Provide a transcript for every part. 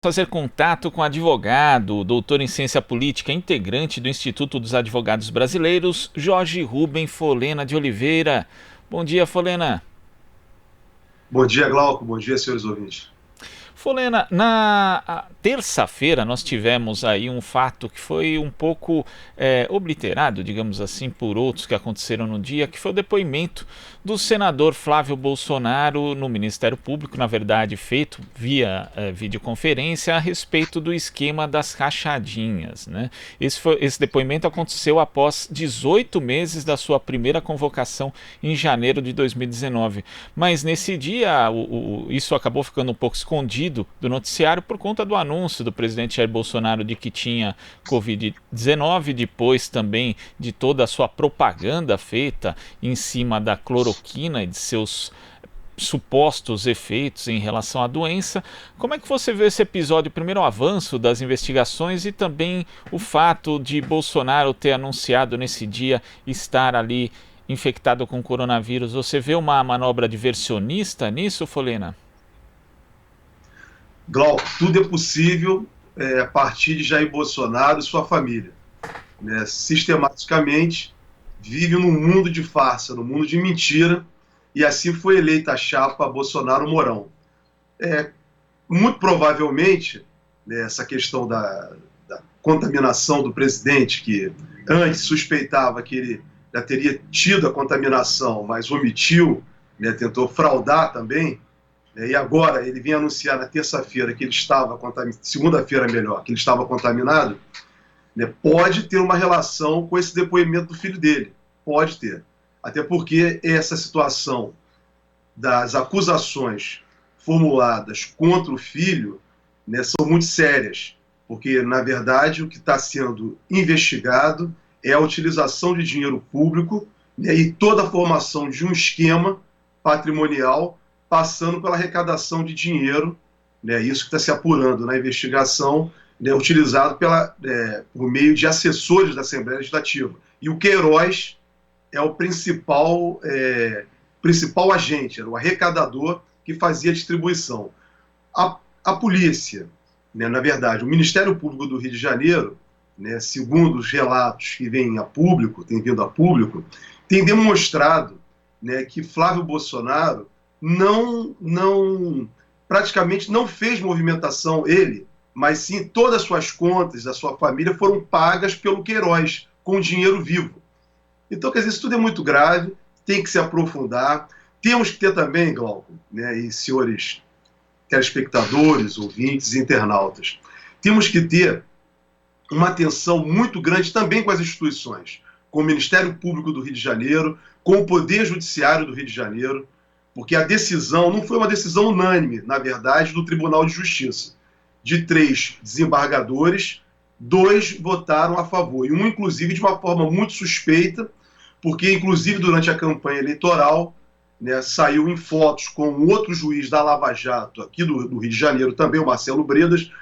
Fazer contato com o advogado, doutor em ciência política, integrante do Instituto dos Advogados Brasileiros, Jorge Rubem Folena de Oliveira. Bom dia, Folena. Bom dia, Glauco. Bom dia, senhores ouvintes. Folena, na terça-feira nós tivemos aí um fato que foi um pouco obliterado, digamos assim, por outros que aconteceram no dia, que foi o depoimento do senador Flávio Bolsonaro no Ministério Público, na verdade feito via videoconferência, a respeito do esquema das rachadinhas, né? Esse depoimento aconteceu após 18 meses da sua primeira convocação em janeiro de 2019, mas nesse dia isso acabou ficando um pouco escondido do noticiário por conta do anúncio do presidente Jair Bolsonaro de que tinha Covid-19, depois também de toda a sua propaganda feita em cima da cloroquina e de seus supostos efeitos em relação à doença. Como é que você vê esse episódio? Primeiro, o avanço das investigações e também o fato de Bolsonaro ter anunciado nesse dia estar ali infectado com coronavírus. Você vê uma manobra diversionista nisso, Folena? Glauco, tudo é possível a partir de Jair Bolsonaro e sua família, né? Sistematicamente vive num mundo de farsa, num mundo de mentira, e assim foi eleita a chapa Bolsonaro-Mourão. Muito provavelmente, né, essa questão da contaminação do presidente, que antes suspeitava que ele já teria tido a contaminação, mas omitiu, né, tentou fraudar também. E agora ele vem anunciar na terça-feira que ele estava contaminado, segunda-feira melhor, que ele estava contaminado, né, pode ter uma relação com esse depoimento do filho dele. Pode ter. Até porque essa situação das acusações formuladas contra o filho, né, são muito sérias. Porque, na verdade, o que está sendo investigado é a utilização de dinheiro público, né, e toda a formação de um esquema patrimonial passando pela arrecadação de dinheiro, né, isso que está se apurando na investigação, né, utilizado por meio de assessores da Assembleia Legislativa. E o Queiroz é o principal agente, era o arrecadador que fazia a distribuição. A polícia, né, na verdade, o Ministério Público do Rio de Janeiro, né, segundo os relatos que têm vindo a público, tem demonstrado, né, que Flávio Bolsonaro praticamente não fez movimentação ele, mas sim todas as suas contas da sua família foram pagas pelo Queiroz, com dinheiro vivo. Então, quer dizer, isso tudo é muito grave, tem que se aprofundar. Temos que ter também, Glauco, né, e senhores telespectadores, ouvintes, internautas, temos que ter uma atenção muito grande também com as instituições, com o Ministério Público do Rio de Janeiro, com o Poder Judiciário do Rio de Janeiro, porque a decisão não foi uma decisão unânime, na verdade, do Tribunal de Justiça. De 3 desembargadores, 2 votaram a favor, e um, inclusive, de uma forma muito suspeita, porque, inclusive, durante a campanha eleitoral, né, saiu em fotos com um outro juiz da Lava Jato, aqui do Rio de Janeiro, também o Marcelo Bredas,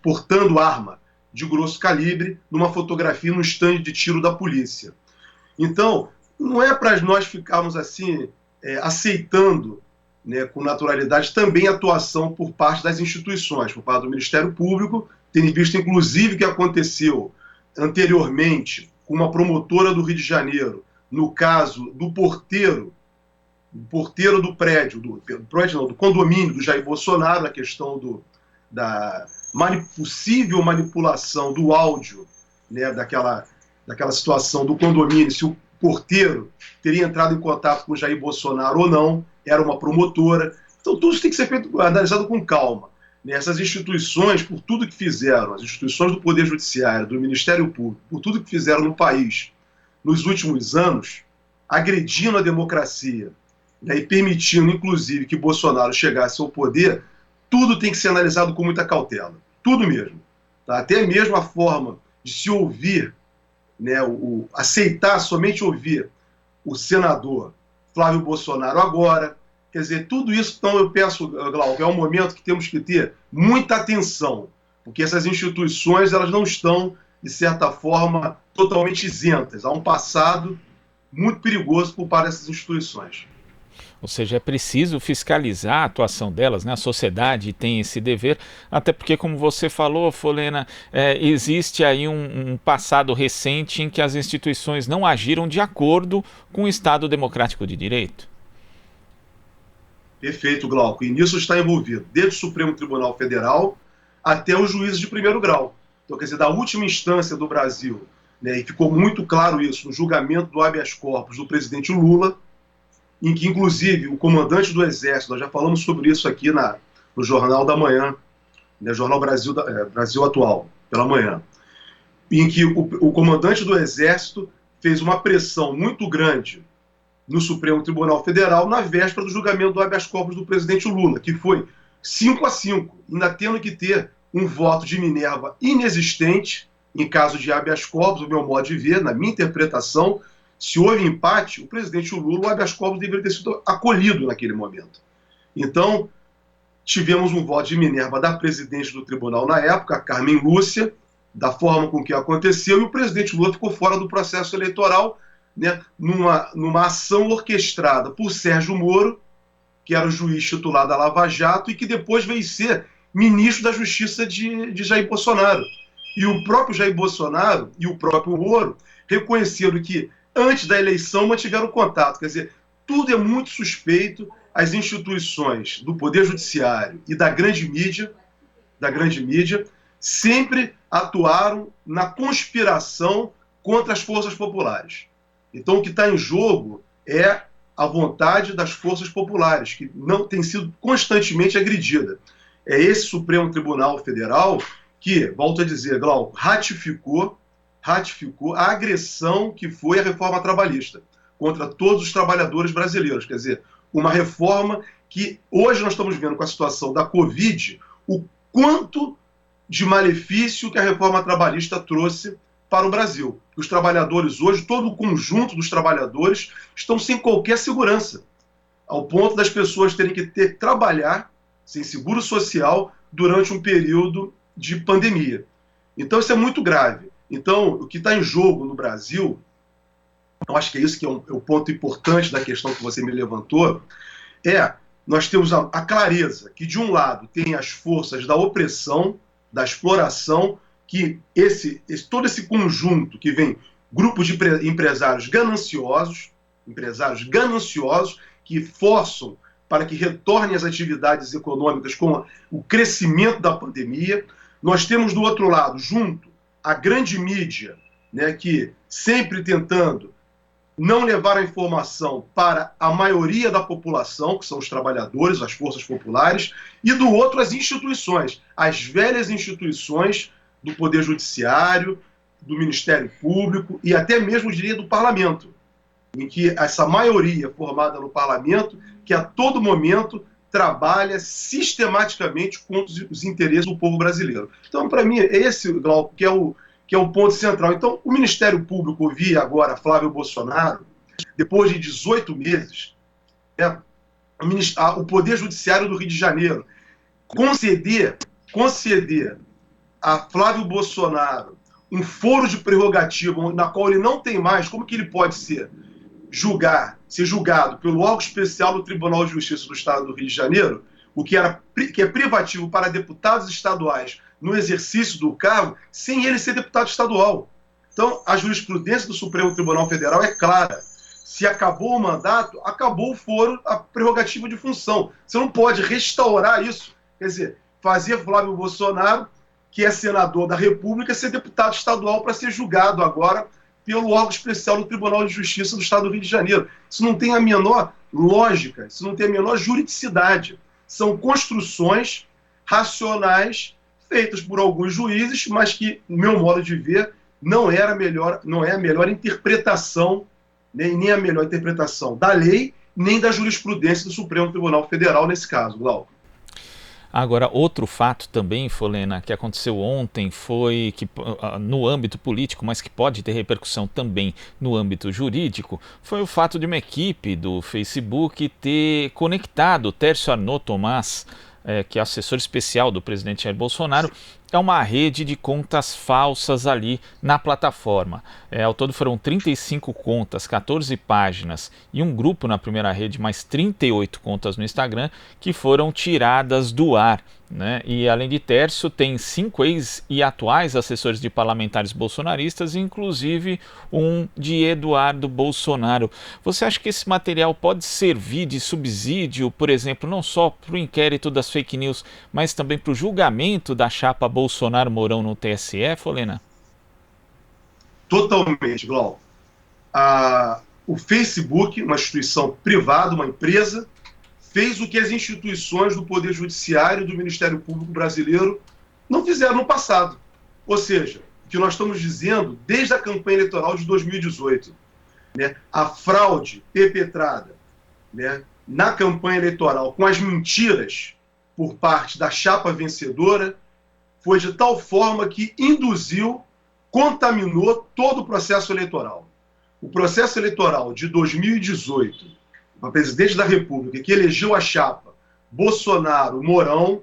portando arma de grosso calibre numa fotografia no estande de tiro da polícia. Então, não é para nós ficarmos assim aceitando, né, com naturalidade também a atuação por parte das instituições, por parte do Ministério Público, tendo visto inclusive o que aconteceu anteriormente com uma promotora do Rio de Janeiro, no caso do porteiro do prédio, do condomínio do Jair Bolsonaro, a questão da possível manipulação do áudio, né, daquela situação do condomínio, se o porteiro teria entrado em contato com o Jair Bolsonaro ou não, era uma promotora. Então tudo isso tem que ser analisado com calma. Essas instituições, por tudo que fizeram, as instituições do Poder Judiciário, do Ministério Público, por tudo que fizeram no país nos últimos anos, agredindo a democracia, né, e permitindo, inclusive, que Bolsonaro chegasse ao poder, tudo tem que ser analisado com muita cautela. Tudo mesmo. Tá? Até mesmo a forma de se ouvir, né, aceitar somente ouvir o senador Flávio Bolsonaro agora. Quer dizer, tudo isso, então, eu peço, Glauco, é um momento que temos que ter muita atenção, porque essas instituições elas não estão, de certa forma, totalmente isentas. Há um passado muito perigoso por parte dessas instituições. Ou seja, é preciso fiscalizar a atuação delas, né? A sociedade tem esse dever, até porque, como você falou, Folena, existe aí um passado recente em que as instituições não agiram de acordo com o Estado Democrático de Direito. Perfeito, Glauco. E nisso está envolvido desde o Supremo Tribunal Federal até os juízes de primeiro grau. Então, quer dizer, da última instância do Brasil, né, e ficou muito claro isso no julgamento do habeas corpus do presidente Lula, em que, inclusive, o comandante do Exército, nós já falamos sobre isso aqui no Jornal da Manhã, né, Jornal Brasil Atual, pela manhã, em que o comandante do Exército fez uma pressão muito grande no Supremo Tribunal Federal na véspera do julgamento do habeas corpus do presidente Lula, que foi 5-5, ainda tendo que ter um voto de Minerva inexistente em caso de habeas corpus, o meu modo de ver, na minha interpretação. Se houve empate, o presidente Lula, o habeas corpus deveria ter sido acolhido naquele momento. Então, tivemos um voto de Minerva da presidente do tribunal na época, Carmen Lúcia, da forma com que aconteceu, e o presidente Lula ficou fora do processo eleitoral, né, numa ação orquestrada por Sérgio Moro, que era o juiz titular da Lava Jato e que depois veio ser ministro da Justiça de Jair Bolsonaro. E o próprio Jair Bolsonaro e o próprio Moro reconheceram que, antes da eleição, mantiveram contato. Quer dizer, tudo é muito suspeito. As instituições do Poder Judiciário e da grande mídia sempre atuaram na conspiração contra as forças populares. Então, o que está em jogo é a vontade das forças populares, que não tem sido constantemente agredida. É esse Supremo Tribunal Federal que, volto a dizer, Glauco, ratificou a agressão que foi a reforma trabalhista contra todos os trabalhadores brasileiros. Quer dizer, uma reforma que hoje nós estamos vendo com a situação da Covid, o quanto de malefício que a reforma trabalhista trouxe para o Brasil. Os trabalhadores hoje, todo o conjunto dos trabalhadores, estão sem qualquer segurança, ao ponto das pessoas terem que trabalhar sem seguro social durante um período de pandemia. Então isso é muito grave. Então, o que está em jogo no Brasil, eu acho que é isso que é o ponto importante da questão que você me levantou, nós temos a clareza que, de um lado, tem as forças da opressão, da exploração, que todo esse conjunto que vem, grupos de empresários gananciosos, que forçam para que retornem as atividades econômicas com o crescimento da pandemia. Nós temos, do outro lado, junto, a grande mídia, né, que sempre tentando não levar a informação para a maioria da população, que são os trabalhadores, as forças populares, e do outro as instituições, as velhas instituições do Poder Judiciário, do Ministério Público e até mesmo, diria, do Parlamento, em que essa maioria formada no Parlamento, que a todo momento trabalha sistematicamente contra os interesses do povo brasileiro. Então, para mim, é esse, Glauco, que é o ponto central. Então, o Ministério Público, ouvia agora Flávio Bolsonaro, depois de 18 meses, o Poder Judiciário do Rio de Janeiro conceder a Flávio Bolsonaro um foro de prerrogativa na qual ele não tem mais, como que ele pode ser julgado pelo órgão especial do Tribunal de Justiça do Estado do Rio de Janeiro, o que é privativo para deputados estaduais no exercício do cargo, sem ele ser deputado estadual. Então, a jurisprudência do Supremo Tribunal Federal é clara. Se acabou o mandato, acabou o foro, a prerrogativa de função. Você não pode restaurar isso. Quer dizer, fazer Flávio Bolsonaro, que é senador da República, ser deputado estadual para ser julgado agora pelo órgão especial do Tribunal de Justiça do Estado do Rio de Janeiro. Isso não tem a menor lógica, isso não tem a menor juridicidade. São construções racionais feitas por alguns juízes, mas que, no meu modo de ver, não é a melhor interpretação, nem a melhor interpretação da lei, nem da jurisprudência do Supremo Tribunal Federal nesse caso, Glauco. Agora, outro fato também, Folena, que aconteceu ontem foi que, no âmbito político, mas que pode ter repercussão também no âmbito jurídico, foi o fato de uma equipe do Facebook ter conectado Tércio Arnaud Tomás que é assessor especial do presidente Jair Bolsonaro, é uma rede de contas falsas ali na plataforma. Ao todo foram 35 contas, 14 páginas e um grupo na primeira rede, mais 38 contas no Instagram, que foram tiradas do ar. Né? E além de Tércio, tem 5 ex e atuais assessores de parlamentares bolsonaristas, inclusive um de Eduardo Bolsonaro. Você acha que esse material pode servir de subsídio, por exemplo, não só para o inquérito das fake news, mas também para o julgamento da chapa Bolsonaro-Mourão no TSE, Folena? Totalmente, Glauco. O Facebook, uma instituição privada, uma empresa, fez o que as instituições do Poder Judiciário e do Ministério Público brasileiro não fizeram no passado. Ou seja, o que nós estamos dizendo desde a campanha eleitoral de 2018. Né, a fraude perpetrada, né, na campanha eleitoral com as mentiras por parte da chapa vencedora foi de tal forma que induziu, contaminou todo o processo eleitoral. O processo eleitoral de 2018, o presidente da República, que elegeu a chapa Bolsonaro-Mourão,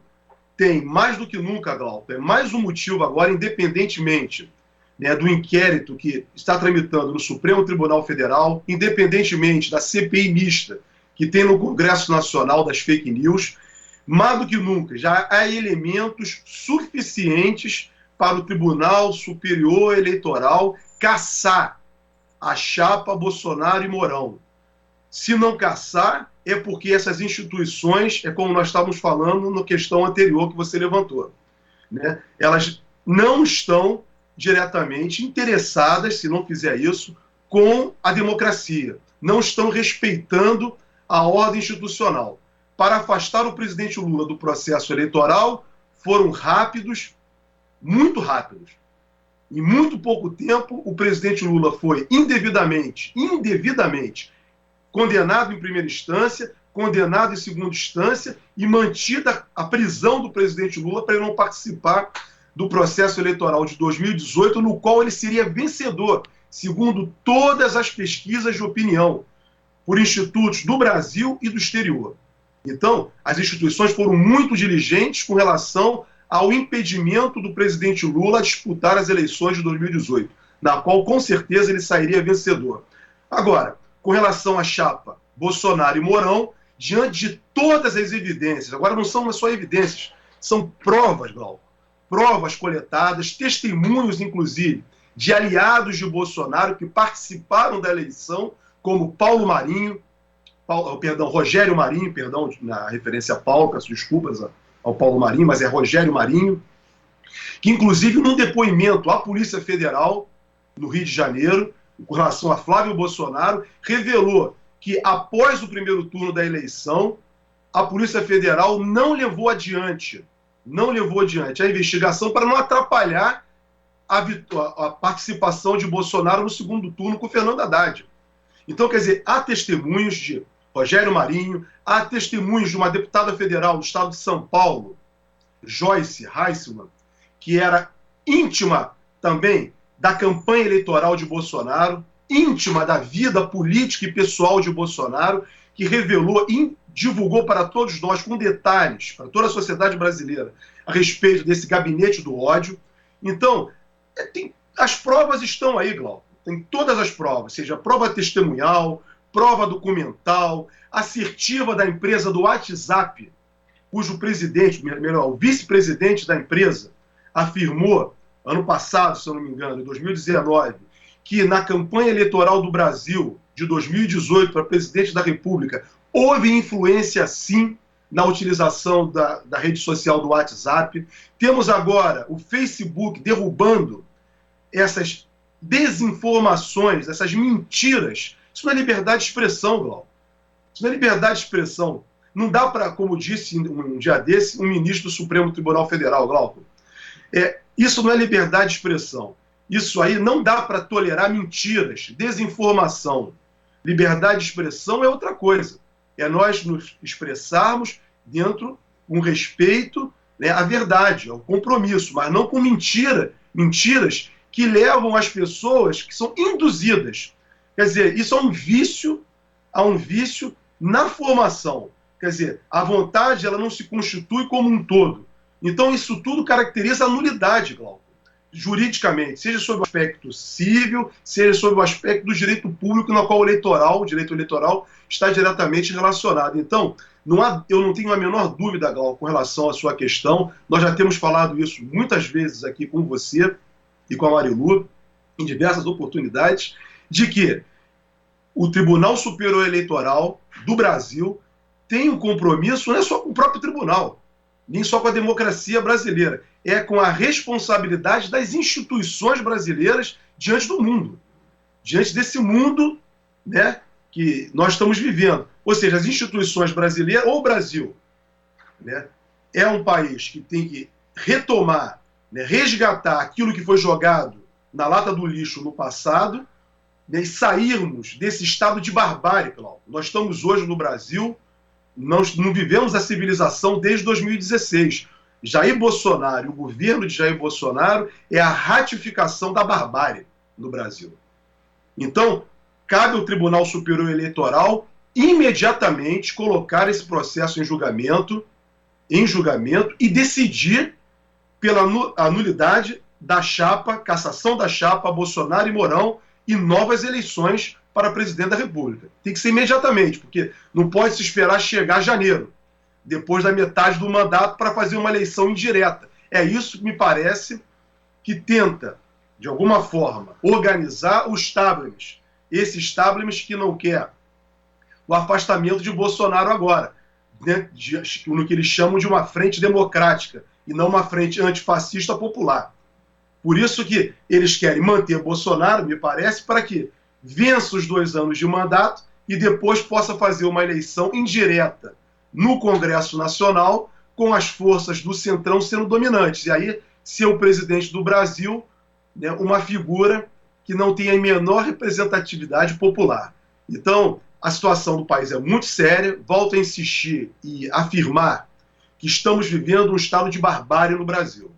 tem mais do que nunca, Glauco, é mais um motivo agora, independentemente, né, do inquérito que está tramitando no Supremo Tribunal Federal, independentemente da CPI mista que tem no Congresso Nacional das fake news, mais do que nunca, já há elementos suficientes para o Tribunal Superior Eleitoral caçar a chapa Bolsonaro e Mourão. Se não caçar, é porque essas instituições, é como nós estávamos falando na questão anterior que você levantou, né? Elas não estão diretamente interessadas, se não fizer isso, com a democracia. Não estão respeitando a ordem institucional. Para afastar o presidente Lula do processo eleitoral, foram rápidos, muito rápidos. Em muito pouco tempo, o presidente Lula foi indevidamente condenado em primeira instância, condenado em segunda instância e mantida a prisão do presidente Lula para ele não participar do processo eleitoral de 2018, no qual ele seria vencedor, segundo todas as pesquisas de opinião, por institutos do Brasil e do exterior. Então, as instituições foram muito diligentes com relação ao impedimento do presidente Lula a disputar as eleições de 2018, na qual, com certeza, ele sairia vencedor. Agora, com relação à chapa Bolsonaro e Mourão, diante de todas as evidências, agora não são só evidências, são provas, Glauco, provas coletadas, testemunhos, inclusive, de aliados de Bolsonaro que participaram da eleição, como Rogério Marinho, na referência a Paulo, peço desculpas ao Paulo Marinho, mas é Rogério Marinho, que inclusive num depoimento à Polícia Federal, no Rio de Janeiro, com relação a Flávio Bolsonaro, revelou que após o primeiro turno da eleição, a Polícia Federal não levou adiante a investigação para não atrapalhar a participação de Bolsonaro no segundo turno com Fernando Haddad. Então, quer dizer, há testemunhos de Rogério Marinho, há testemunhos de uma deputada federal do estado de São Paulo, Joyce Heisman, que era íntima também da campanha eleitoral de Bolsonaro, íntima da vida política e pessoal de Bolsonaro, que revelou e divulgou para todos nós, com detalhes, para toda a sociedade brasileira, a respeito desse gabinete do ódio. Então, as provas estão aí, Glauco. Tem todas as provas, seja prova testemunhal, prova documental, assertiva da empresa do WhatsApp, cujo presidente, melhor, o vice-presidente da empresa, afirmou, ano passado, se eu não me engano, em 2019, que na campanha eleitoral do Brasil, de 2018, para presidente da República, houve influência, sim, na utilização da rede social do WhatsApp. Temos agora o Facebook derrubando essas desinformações, essas mentiras. Isso não é liberdade de expressão, Glauco. Isso não é liberdade de expressão. Não dá para, como disse um dia desse, um ministro do Supremo Tribunal Federal, Glauco. Isso não é liberdade de expressão. Isso aí não dá para tolerar mentiras, desinformação. Liberdade de expressão é outra coisa. É nós nos expressarmos dentro com respeito, né, à verdade, ao compromisso, mas não com mentiras que levam as pessoas que são induzidas. Quer dizer, isso há um vício na formação Quer dizer, a vontade ela não se constitui como um todo. Então, isso tudo caracteriza a nulidade, Glauco, juridicamente, seja sob o aspecto civil, seja sob o aspecto do direito público, no qual o direito eleitoral está diretamente relacionado. Então, eu não tenho a menor dúvida, Glauco, com relação à sua questão. Nós já temos falado isso muitas vezes aqui com você e com a Marilu, em diversas oportunidades, de que o Tribunal Superior Eleitoral do Brasil tem um compromisso, não é só com o próprio tribunal, nem só com a democracia brasileira, é com a responsabilidade das instituições brasileiras diante do mundo, diante desse mundo, né, que nós estamos vivendo. Ou seja, as instituições brasileiras, ou o Brasil, né, é um país que tem que retomar, né, resgatar aquilo que foi jogado na lata do lixo no passado, né, e sairmos desse estado de barbárie, Cláudio. Nós estamos hoje no Brasil, nós não vivemos a civilização desde 2016. Jair Bolsonaro, o governo de Jair Bolsonaro é a ratificação da barbárie no Brasil. Então, cabe ao Tribunal Superior Eleitoral imediatamente colocar esse processo em julgamento e decidir pela nulidade da chapa, cassação da chapa Bolsonaro e Mourão e novas eleições para presidente da República. Tem que ser imediatamente, porque não pode se esperar chegar janeiro, depois da metade do mandato, para fazer uma eleição indireta. É isso que me parece que tenta, de alguma forma, organizar o establishment. Esse establishment que não quer o afastamento de Bolsonaro agora, né, no que eles chamam de uma frente democrática, e não uma frente antifascista popular. Por isso que eles querem manter Bolsonaro, me parece, para que vença os 2 anos de mandato e depois possa fazer uma eleição indireta no Congresso Nacional, com as forças do Centrão sendo dominantes. E aí ser o presidente do Brasil, né, uma figura que não tem a menor representatividade popular. Então, a situação do país é muito séria. Volto a insistir e afirmar que estamos vivendo um estado de barbárie no Brasil.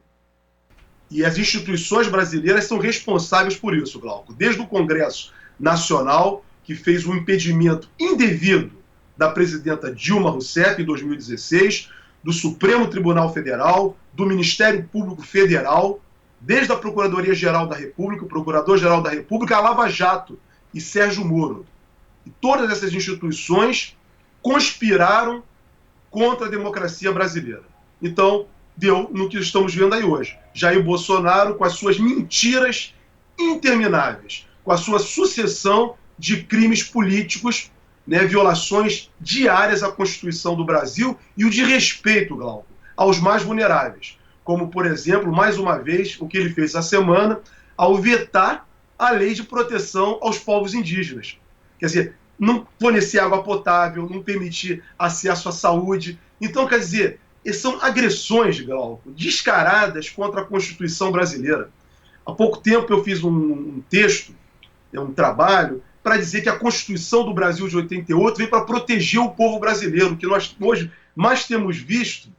E as instituições brasileiras são responsáveis por isso, Glauco. Desde o Congresso Nacional, que fez um impedimento indevido da presidenta Dilma Rousseff em 2016, do Supremo Tribunal Federal, do Ministério Público Federal, desde a Procuradoria-Geral da República, o Procurador-Geral da República, a Lava Jato e Sérgio Moro. E todas essas instituições conspiraram contra a democracia brasileira. Então, deu no que estamos vendo aí hoje. Jair Bolsonaro, com as suas mentiras intermináveis, com a sua sucessão de crimes políticos, né, violações diárias à Constituição do Brasil e o de respeito, Glauco, aos mais vulneráveis. Como, por exemplo, mais uma vez, o que ele fez essa semana, ao vetar a lei de proteção aos povos indígenas. Quer dizer, não fornecer água potável, não permitir acesso à saúde. Então, quer dizer, são agressões, Glauco, descaradas contra a Constituição brasileira. Há pouco tempo eu fiz um texto, um trabalho, para dizer que a Constituição do Brasil de 88 veio para proteger o povo brasileiro. O que nós hoje mais temos visto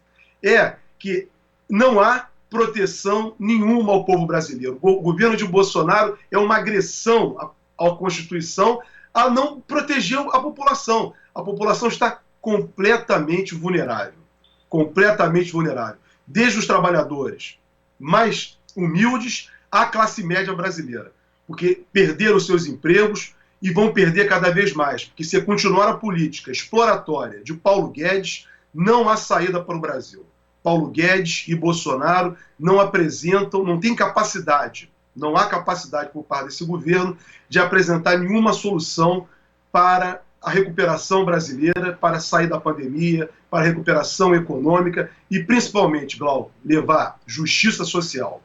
é que não há proteção nenhuma ao povo brasileiro. O governo de Bolsonaro é uma agressão à Constituição a não proteger a população. A população está completamente vulnerável. Completamente vulnerável. Desde os trabalhadores mais humildes à classe média brasileira. Porque perderam seus empregos e vão perder cada vez mais. Porque se continuar a política exploratória de Paulo Guedes, não há saída para o Brasil. Paulo Guedes e Bolsonaro não apresentam, não têm capacidade, não há capacidade por parte desse governo de apresentar nenhuma solução para a recuperação brasileira, para sair da pandemia, para a recuperação econômica e, principalmente, Glauco, levar justiça social.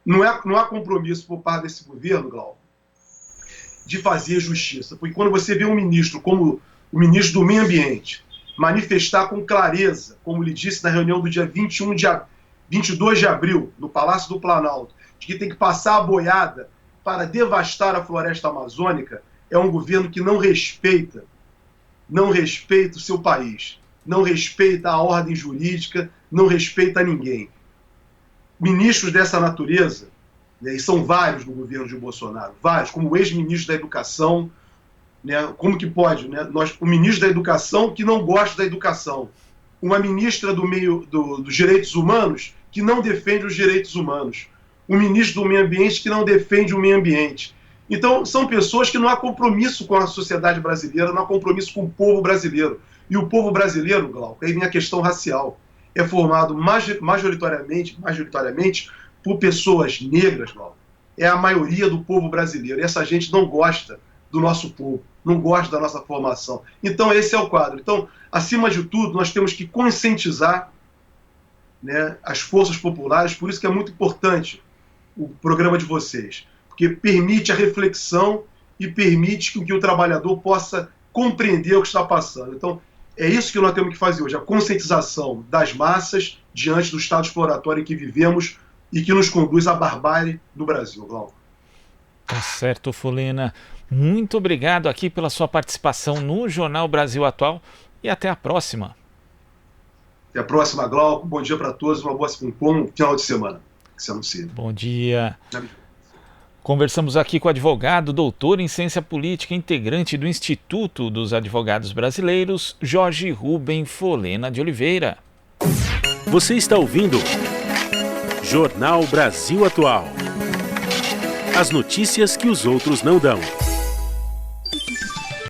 Não há compromisso por parte desse governo, Glauco, de fazer justiça. Porque quando você vê um ministro como o ministro do Meio Ambiente manifestar com clareza, como lhe disse na reunião do dia 22 de abril, no Palácio do Planalto, de que tem que passar a boiada para devastar a floresta amazônica, é um governo que não respeita o seu país, não respeita a ordem jurídica, não respeita ninguém. Ministros dessa natureza, né, e são vários no governo de Bolsonaro, vários, como o ex-ministro da Educação, né? Como que pode, né? O ministro da Educação que não gosta da educação, uma ministra dos Direitos Humanos que não defende os direitos humanos, um ministro do Meio Ambiente que não defende o meio ambiente. Então, são pessoas que não há compromisso com a sociedade brasileira, não há compromisso com o povo brasileiro. E o povo brasileiro, Glauco, aí vem a questão racial, é formado majoritariamente por pessoas negras, Glauco. É a maioria do povo brasileiro. E essa gente não gosta do nosso povo, não gosta da nossa formação. Então, esse é o quadro. Então, acima de tudo, nós temos que conscientizar, né, as forças populares, por isso que é muito importante o programa de vocês, porque permite a reflexão e permite que o trabalhador possa compreender o que está passando. Então, é isso que nós temos que fazer hoje, a conscientização das massas diante do estado exploratório em que vivemos e que nos conduz à barbárie do Brasil, Glauco. Tá certo, Folena. Muito obrigado aqui pela sua participação no Jornal Brasil Atual e até a próxima. Até a próxima, Glauco. Bom dia para todos, um bom final de semana. Que se anuncia. Bom dia. Conversamos aqui com o advogado, doutor em ciência política, integrante do Instituto dos Advogados Brasileiros, Jorge Rubem Folena de Oliveira. Você está ouvindo Jornal Brasil Atual. As notícias que os outros não dão.